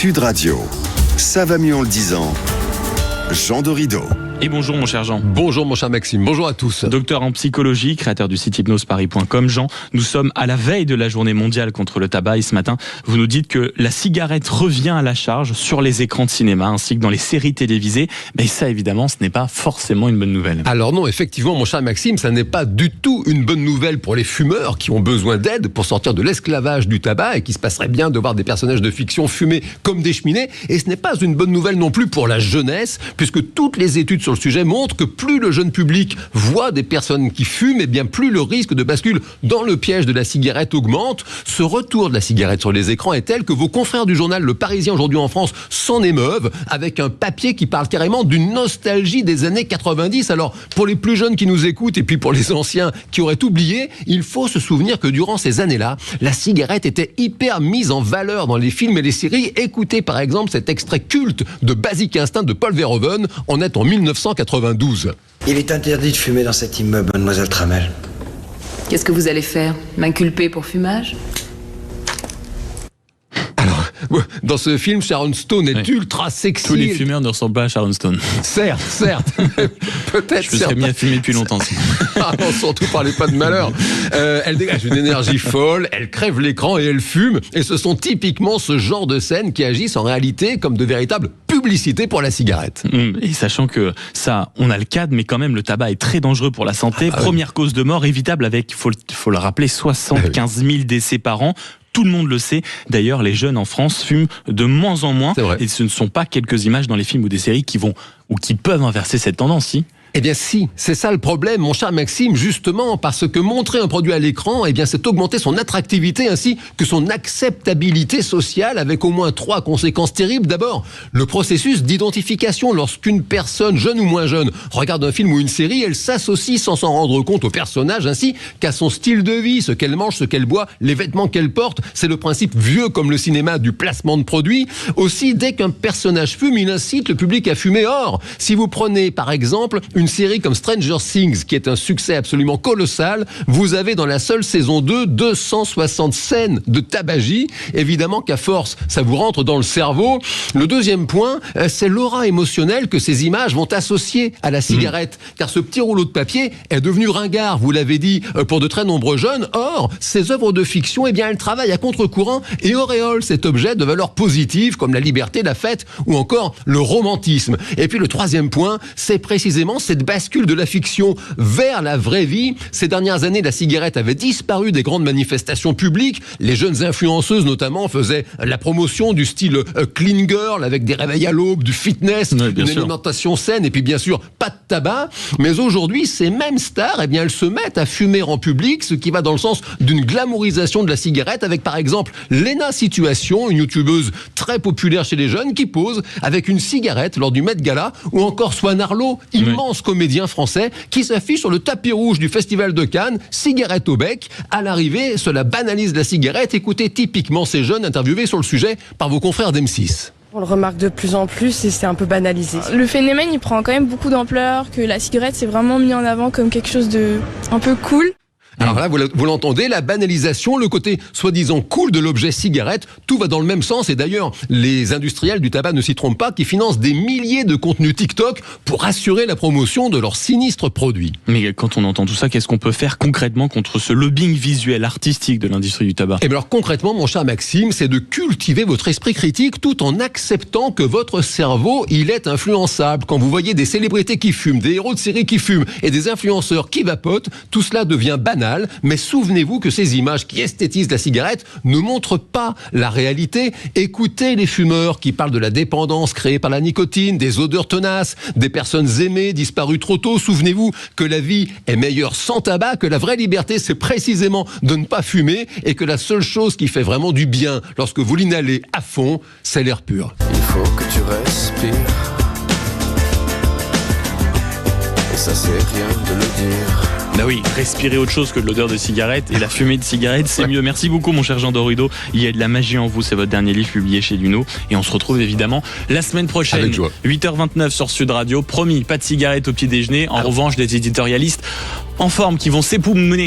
Sud Radio. Ça va mieux en le disant. Jean Dorido. Et bonjour mon cher Jean. Bonjour mon cher Maxime, bonjour à tous. Docteur en psychologie, créateur du site hypnoseparis.com. Jean, nous sommes à la veille de la journée mondiale contre le tabac et ce matin, vous nous dites que la cigarette revient à la charge sur les écrans de cinéma ainsi que dans les séries télévisées. Mais ça évidemment, ce n'est pas forcément une bonne nouvelle. Alors non, effectivement mon cher Maxime, ça n'est pas du tout une bonne nouvelle pour les fumeurs qui ont besoin d'aide pour sortir de l'esclavage du tabac et qui se passerait bien de voir des personnages de fiction fumer comme des cheminées. Et ce n'est pas une bonne nouvelle non plus pour la jeunesse, puisque toutes les études sur le sujet montrent que plus le jeune public voit des personnes qui fument, et bien plus le risque de bascule dans le piège de la cigarette augmente. Ce retour de la cigarette sur les écrans est tel que vos confrères du journal Le Parisien aujourd'hui en France s'en émeuvent avec un papier qui parle carrément d'une nostalgie des années 90. Alors pour les plus jeunes qui nous écoutent et puis pour les anciens qui auraient oublié, il faut se souvenir que durant ces années-là, la cigarette était hyper mise en valeur dans les films et les séries. Écoutez par exemple cet extrait culte de Basic Instinct de Paul Verhoeven. On est en 1992. Il est interdit de fumer dans cet immeuble, mademoiselle Tramel. Qu'est-ce que vous allez faire ? M'inculper pour fumage ? Dans ce film, Sharon Stone est ultra sexy. Tous les fumeurs ne ressemblent pas à Sharon Stone. Certes. Peut-être. Je me serais mis à fumer depuis longtemps. Ah non, surtout parlez pas de malheur. Elle dégage une énergie folle, elle crève l'écran et elle fume. Et ce sont typiquement ce genre de scènes qui agissent en réalité comme de véritables publicités pour la cigarette. Et sachant que ça, on a le cadre, mais quand même le tabac est très dangereux pour la santé. Première cause de mort évitable avec, faut le rappeler, 75 000 décès par an. Tout le monde le sait. D'ailleurs, les jeunes en France fument de moins en moins. Et ce ne sont pas quelques images dans les films ou des séries qui vont ou qui peuvent inverser cette tendance, si. Eh bien si, c'est ça le problème, mon cher Maxime, justement, parce que montrer un produit à l'écran, eh bien c'est augmenter son attractivité ainsi que son acceptabilité sociale avec au moins 3 conséquences terribles. D'abord, le processus d'identification. Lorsqu'une personne, jeune ou moins jeune, regarde un film ou une série, elle s'associe sans s'en rendre compte au personnage ainsi qu'à son style de vie, ce qu'elle mange, ce qu'elle boit, les vêtements qu'elle porte. C'est le principe vieux comme le cinéma du placement de produits. Aussi, dès qu'un personnage fume, il incite le public à fumer. Or, si vous prenez par exemple une série comme Stranger Things, qui est un succès absolument colossal, vous avez dans la seule saison 2 260 scènes de tabagie. Évidemment qu'à force, ça vous rentre dans le cerveau. Le deuxième point, c'est l'aura émotionnelle que ces images vont associer à la cigarette. Car ce petit rouleau de papier est devenu ringard, vous l'avez dit, pour de très nombreux jeunes. Or, ces œuvres de fiction, eh bien, elles travaillent à contre-courant et auréolent cet objet de valeurs positives comme la liberté, la fête ou encore le romantisme. Et puis le troisième point, c'est précisément cette bascule de la fiction vers la vraie vie. Ces dernières années, la cigarette avait disparu des grandes manifestations publiques. Les jeunes influenceuses, notamment, faisaient la promotion du style clean girl, avec des réveils à l'aube, du fitness, une alimentation saine, et puis bien sûr, pas de tabac. Mais aujourd'hui, ces mêmes stars, eh bien, elles se mettent à fumer en public, ce qui va dans le sens d'une glamourisation de la cigarette, avec par exemple Lena Situation, une youtubeuse très populaire chez les jeunes, qui pose avec une cigarette lors du Met Gala, ou encore Swan Arlo, immense comédien français qui s'affiche sur le tapis rouge du Festival de Cannes, cigarette au bec. À l'arrivée, cela banalise la cigarette. Écoutez typiquement ces jeunes interviewés sur le sujet par vos confrères d'M6. On le remarque de plus en plus et c'est un peu banalisé. Le phénomène, il prend quand même beaucoup d'ampleur, que la cigarette, c'est vraiment mis en avant comme quelque chose de un peu cool. Alors là, vous l'entendez, la banalisation, le côté soi-disant cool de l'objet cigarette, tout va dans le même sens. Et d'ailleurs, les industriels du tabac ne s'y trompent pas, qui financent des milliers de contenus TikTok pour assurer la promotion de leurs sinistres produits. Mais quand on entend tout ça, qu'est-ce qu'on peut faire concrètement contre ce lobbying visuel, artistique de l'industrie du tabac ? Et bien alors concrètement, mon cher Maxime, c'est de cultiver votre esprit critique tout en acceptant que votre cerveau, il est influençable. Quand vous voyez des célébrités qui fument, des héros de série qui fument et des influenceurs qui vapotent, tout cela devient banal. Mais souvenez-vous que ces images qui esthétisent la cigarette ne montrent pas la réalité. Écoutez les fumeurs qui parlent de la dépendance créée par la nicotine, des odeurs tenaces, des personnes aimées disparues trop tôt. Souvenez-vous que la vie est meilleure sans tabac, que la vraie liberté, c'est précisément de ne pas fumer et que la seule chose qui fait vraiment du bien lorsque vous l'inhalez à fond, c'est l'air pur. Il faut que tu respires. Et ça, c'est rien de le dire. Bah oui, respirer autre chose que de l'odeur de cigarette et la fumée de cigarette, c'est mieux. Merci beaucoup mon cher Jean Dorido. Il y a de la magie en vous, c'est votre dernier livre publié chez Luno. Et on se retrouve évidemment la semaine prochaine, 8h29 sur Sud Radio. Promis, pas de cigarette au petit déjeuner. En revanche, des éditorialistes en forme qui vont s'époumoner